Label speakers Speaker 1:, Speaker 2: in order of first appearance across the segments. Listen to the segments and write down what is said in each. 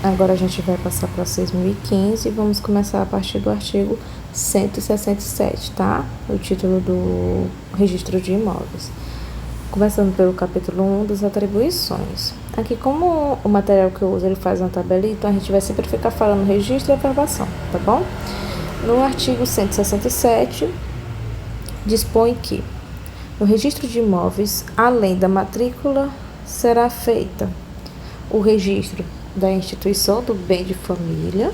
Speaker 1: Agora a gente vai passar para 6.015 e vamos começar a partir do artigo 167, tá? O título do registro de imóveis. Começando pelo capítulo 1 das atribuições. Aqui, como o material que eu uso ele faz uma tabela, então a gente vai sempre ficar falando registro e aprovação, tá bom? No artigo 167, dispõe que no registro de imóveis, além da matrícula, será feita o registro da instituição do bem de família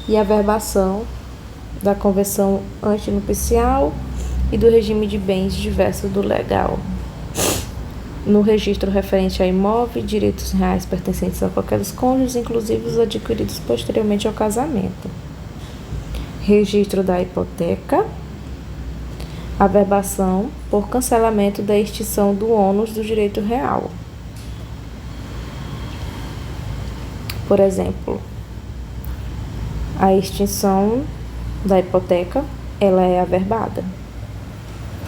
Speaker 1: e a averbação da convenção antinupcial e do regime de bens diversos do legal. No registro referente a imóvel e direitos reais pertencentes a qualquer dos cônjuges, inclusive os adquiridos posteriormente ao casamento. Registro da hipoteca, averbação por cancelamento da extinção do ônus do direito real. Por exemplo, a extinção da hipoteca, ela é averbada,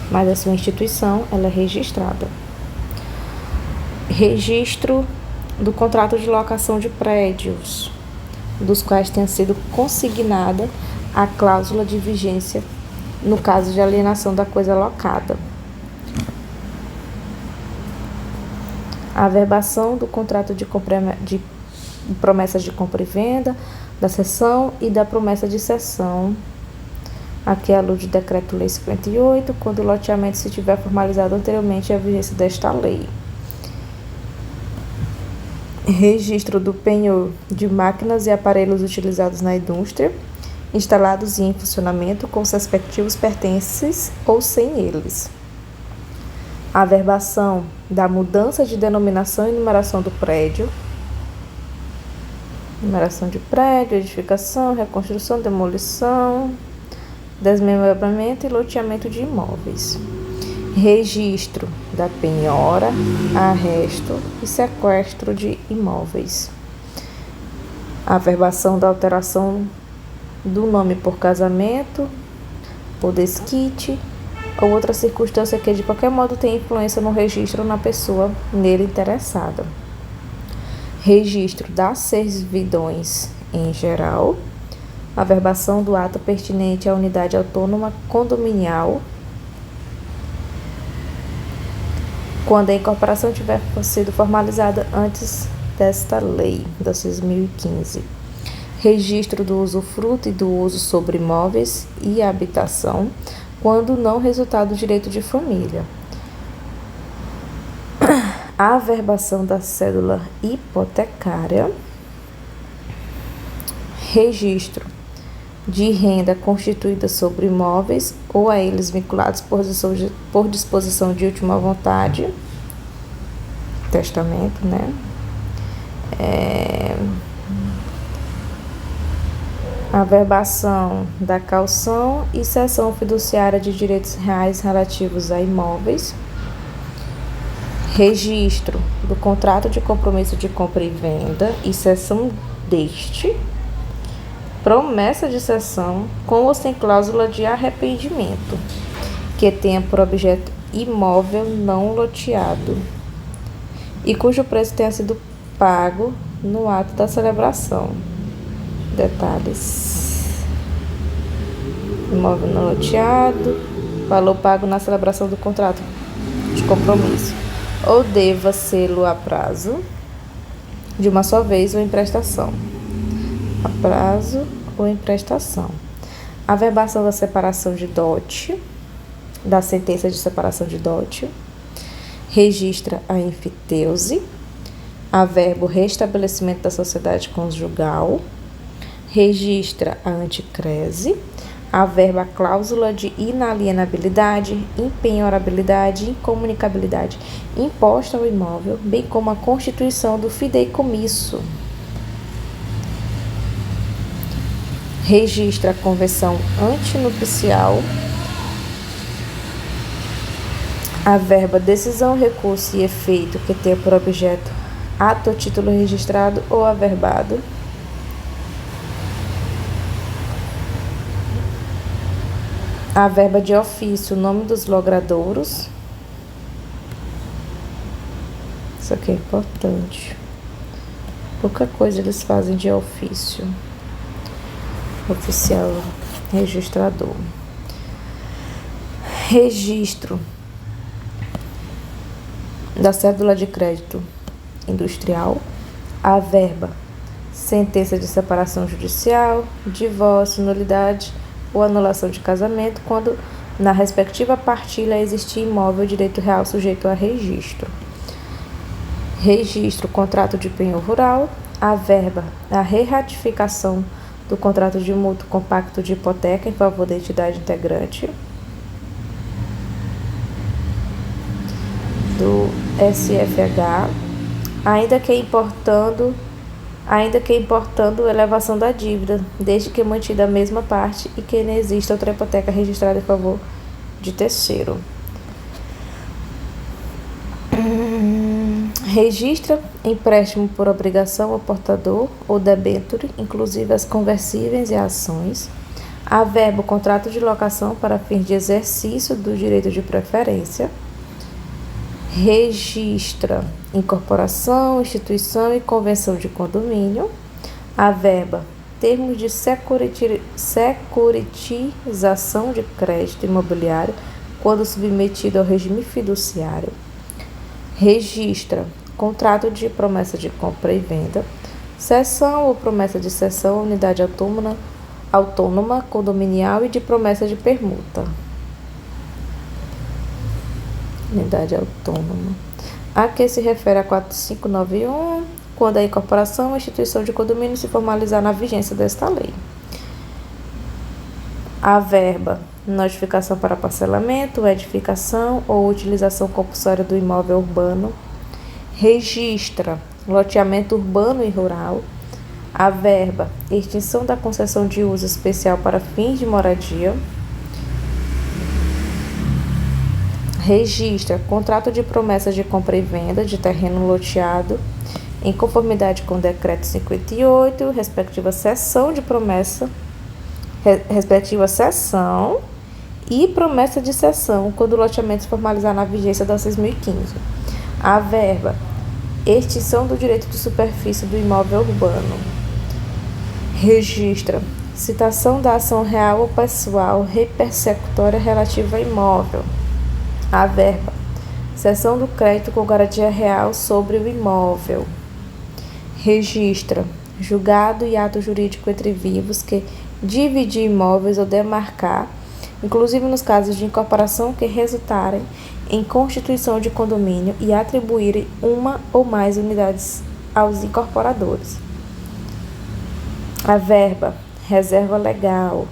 Speaker 1: mas a sua instituição, ela é registrada. Registro do contrato de locação de prédios, dos quais tenha sido consignada a cláusula de vigência no caso de alienação da coisa locada. A averbação do contrato de promessas de compra e venda, da cessão e da promessa de cessão. Aqui é a luz do Decreto-Lei 58, quando o loteamento se tiver formalizado anteriormente à vigência desta lei. Registro do penhor de máquinas e aparelhos utilizados na indústria, instalados e em funcionamento com os respectivos pertences ou sem eles. A averbação da mudança de denominação e numeração do prédio, numeração de prédio, edificação, reconstrução, demolição, desmembramento e loteamento de imóveis. Registro da penhora, arresto e sequestro de imóveis. Averbação da alteração do nome por casamento, por desquite ou outra circunstância que de qualquer modo tenha influência no registro ou na pessoa nele interessada. Registro das servidões em geral, averbação do ato pertinente à unidade autônoma condominial, quando a incorporação tiver sido formalizada antes desta lei, da 6.015. Registro do usufruto e do uso sobre imóveis e habitação, quando não resultado do direito de família. A averbação da cédula hipotecária, registro de renda constituída sobre imóveis ou a eles vinculados por disposição de última vontade, testamento, né? Averbação da caução e cessão fiduciária de direitos reais relativos a imóveis. Registro do contrato de compromisso de compra e venda e cessão deste. Promessa de cessão com ou sem cláusula de arrependimento, que tenha por objeto imóvel não loteado e cujo preço tenha sido pago no ato da celebração. Detalhes: imóvel não loteado, valor pago na celebração do contrato de compromisso, ou deva sê-lo a prazo de uma só vez ou em prestação. A prazo ou em prestação. Averbação da separação de dote, da sentença de separação de dote. Registra a enfiteuse. Averba o restabelecimento da sociedade conjugal. Registra a anticrese. Averba a cláusula de inalienabilidade, impenhorabilidade, incomunicabilidade imposta ao imóvel, bem como a constituição do fideicomisso. Registra a convenção antinupcial. Averba decisão, recurso e efeito que tenha por objeto ato ou título registrado ou averbado. Averba de ofício, nome dos logradouros. Isso aqui é importante. Pouca coisa eles fazem de ofício. Oficial registrador. Registro da cédula de crédito industrial, a verba, sentença de separação judicial, divórcio, nulidade ou anulação de casamento, quando na respectiva partilha existir imóvel direito real sujeito a registro. Registro, contrato de penhor rural, a verba, a reratificação do contrato de mútuo compacto de hipoteca em favor da entidade integrante do SFH, ainda que importando elevação da dívida, desde que mantida a mesma parte e que não exista outra hipoteca registrada em favor de terceiro. Registra empréstimo por obrigação ao portador ou debênture, inclusive as conversíveis e ações. Averba o contrato de locação para fins de exercício do direito de preferência. Registra incorporação, instituição e convenção de condomínio. Averba termos de securitização de crédito imobiliário quando submetido ao regime fiduciário. Registra contrato de promessa de compra e venda, cessão ou promessa de cessão à unidade autônoma condominial e de promessa de permuta. Unidade autônoma. A que se refere a 4591, quando a incorporação ou instituição de condomínio se formalizar na vigência desta lei. A verba, notificação para parcelamento, edificação ou utilização compulsória do imóvel urbano. Registra loteamento urbano e rural. A verba, extinção da concessão de uso especial para fins de moradia. Registra contrato de promessa de compra e venda de terreno loteado em conformidade com o decreto 58, respectiva cessão e promessa de cessão quando o loteamento se formalizar na vigência da 6.015. A verba, extinção do direito de superfície do imóvel urbano. Registra citação da ação real ou pessoal repersecutória relativa ao imóvel. A verba, cessão do crédito com garantia real sobre o imóvel. Registra julgado e ato jurídico entre vivos que dividir imóveis ou demarcar, inclusive nos casos de incorporação que resultarem em constituição de condomínio e atribuírem uma ou mais unidades aos incorporadores. A verba, reserva legal.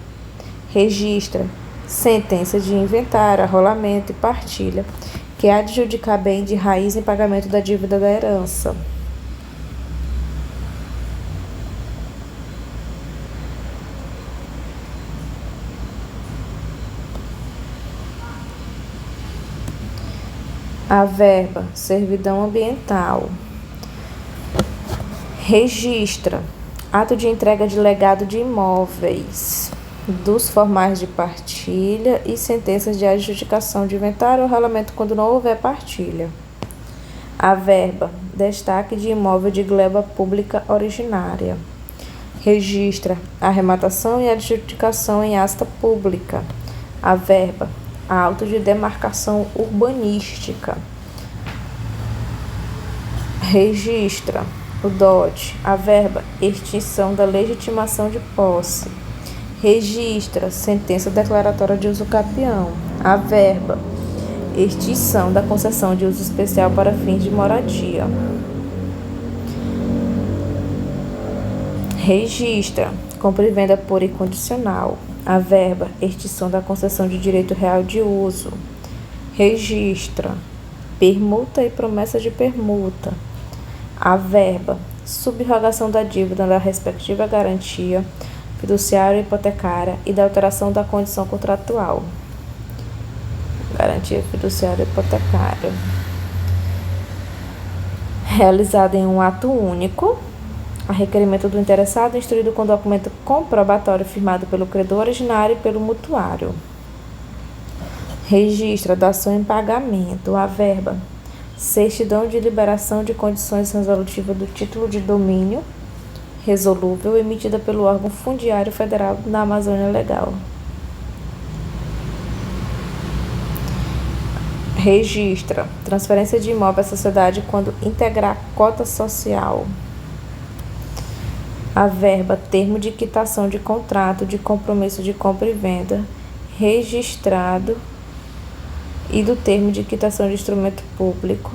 Speaker 1: Registra sentença de inventário, arrolamento e partilha, que adjudicar bem de raiz em pagamento da dívida da herança. A verba, servidão ambiental. Registra ato de entrega de legado de imóveis, dos formais de partilha e sentenças de adjudicação de inventário ou arrolamento quando não houver partilha. A verba, destaque de imóvel de gleba pública originária. Registra arrematação e adjudicação em asta pública. A verba, auto de demarcação urbanística. Registra o dote, a verba, extinção da legitimação de posse. Registra sentença declaratória de uso capião. A verba, extinção da concessão de uso especial para fins de moradia. Registra compra e venda por incondicional. A verba, extinção da concessão de direito real de uso. Registra permuta e promessa de permuta. A verba, subrogação da dívida da respectiva garantia fiduciária hipotecária e da alteração da condição contratual. Garantia fiduciária hipotecária. Realizada em um ato único, a requerimento do interessado, instruído com documento comprobatório firmado pelo credor originário e pelo mutuário. Registra dação em pagamento. A verba, certidão de liberação de condições resolutivas do título de domínio resolúvel emitida pelo órgão fundiário federal na Amazônia Legal. Registra transferência de imóvel à sociedade quando integrar cota social. Averba termo de quitação de contrato de compromisso de compra e venda registrado e do termo de quitação de instrumento público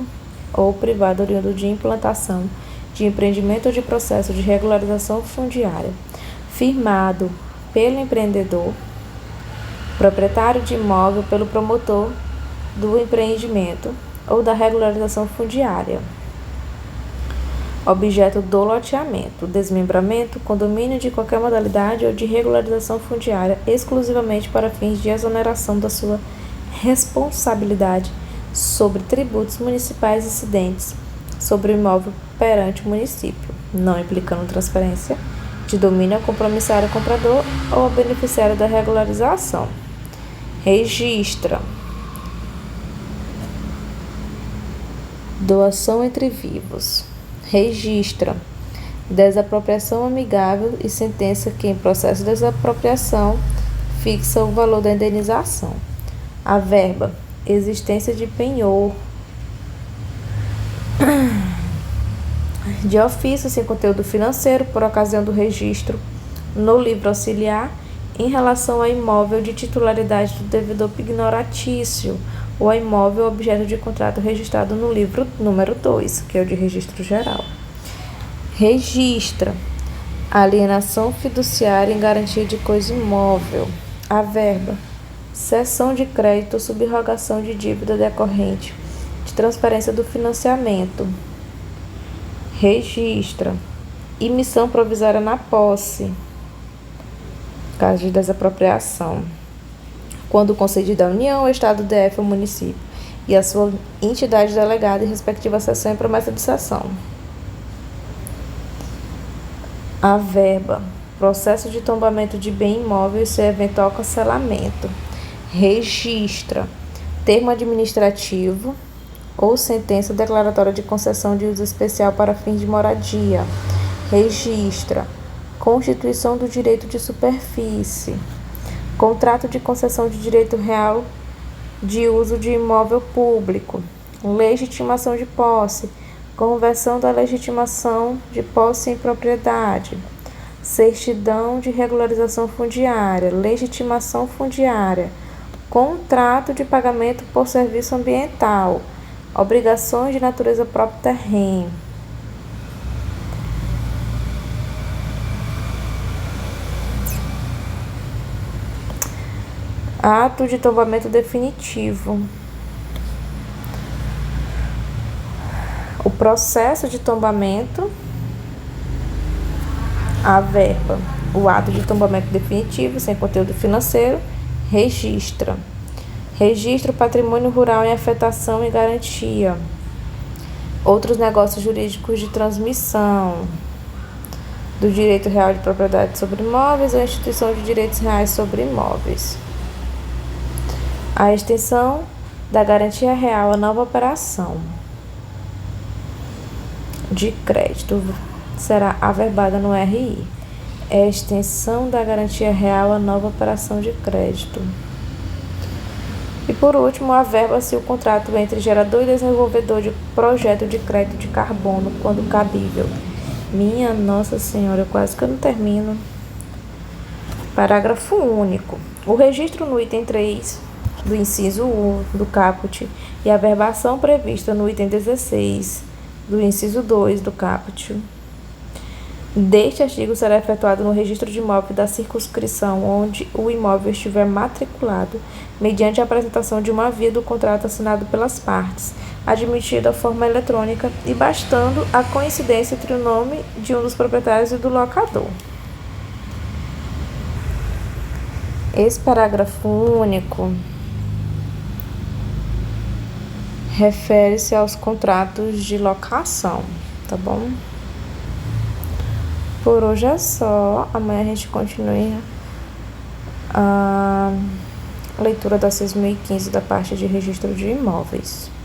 Speaker 1: ou privado oriundo de implantação de empreendimento ou de processo de regularização fundiária, firmado pelo empreendedor, proprietário de imóvel, pelo promotor do empreendimento ou da regularização fundiária, objeto do loteamento, desmembramento, condomínio de qualquer modalidade ou de regularização fundiária, exclusivamente para fins de exoneração da sua responsabilidade sobre tributos municipais incidentes sobre o imóvel perante o município, não implicando transferência de domínio ao compromissário comprador ou ao beneficiário da regularização. Registra doação entre vivos. Registra desapropriação amigável e sentença que, em processo de desapropriação, fixa o valor da indenização. Averba existência de penhor de ofício sem conteúdo financeiro por ocasião do registro no livro auxiliar em relação a imóvel de titularidade do devedor pignoratício ou a imóvel objeto de contrato registrado no livro número 2, que é o de registro geral. Registra alienação fiduciária em garantia de coisa imóvel. Averba cessão de crédito ou subrogação de dívida decorrente de transferência do financiamento. Registra emissão provisória na posse, caso de desapropriação, quando concedida à União, ao Estado, DF ou município, e à sua entidade delegada em respectiva cessão e promessa de cessão. Averba processo de tombamento de bem imóvel e seu eventual cancelamento. Registra termo administrativo ou sentença declaratória de concessão de uso especial para fins de moradia. Registra constituição do direito de superfície, contrato de concessão de direito real de uso de imóvel público, legitimação de posse, conversão da legitimação de posse em propriedade, certidão de regularização fundiária, legitimação fundiária, contrato de pagamento por serviço ambiental, obrigações de natureza próprio terreno. Ato de tombamento definitivo. O processo de tombamento, averba o ato de tombamento definitivo, sem conteúdo financeiro, registra o patrimônio rural em afetação e garantia, outros negócios jurídicos de transmissão do direito real de propriedade sobre imóveis ou instituição de direitos reais sobre imóveis. A extensão da garantia real à nova operação de crédito será averbada no RI. É a extensão da garantia real à nova operação de crédito. E por último, averba-se o contrato entre gerador e desenvolvedor de projeto de crédito de carbono, quando cabível. Minha Nossa Senhora, quase que eu não termino. Parágrafo único. O registro no item 3 do inciso 1 do caput e a averbação prevista no item 16 do inciso 2 do caput deste artigo será efetuado no registro de imóvel da circunscrição onde o imóvel estiver matriculado, mediante a apresentação de uma via do contrato assinado pelas partes, admitida a forma eletrônica e bastando a coincidência entre o nome de um dos proprietários e do locador. Esse parágrafo único refere-se aos contratos de locação, tá bom? Por hoje é só. Amanhã a gente continua a leitura da 6.015 da parte de registro de imóveis.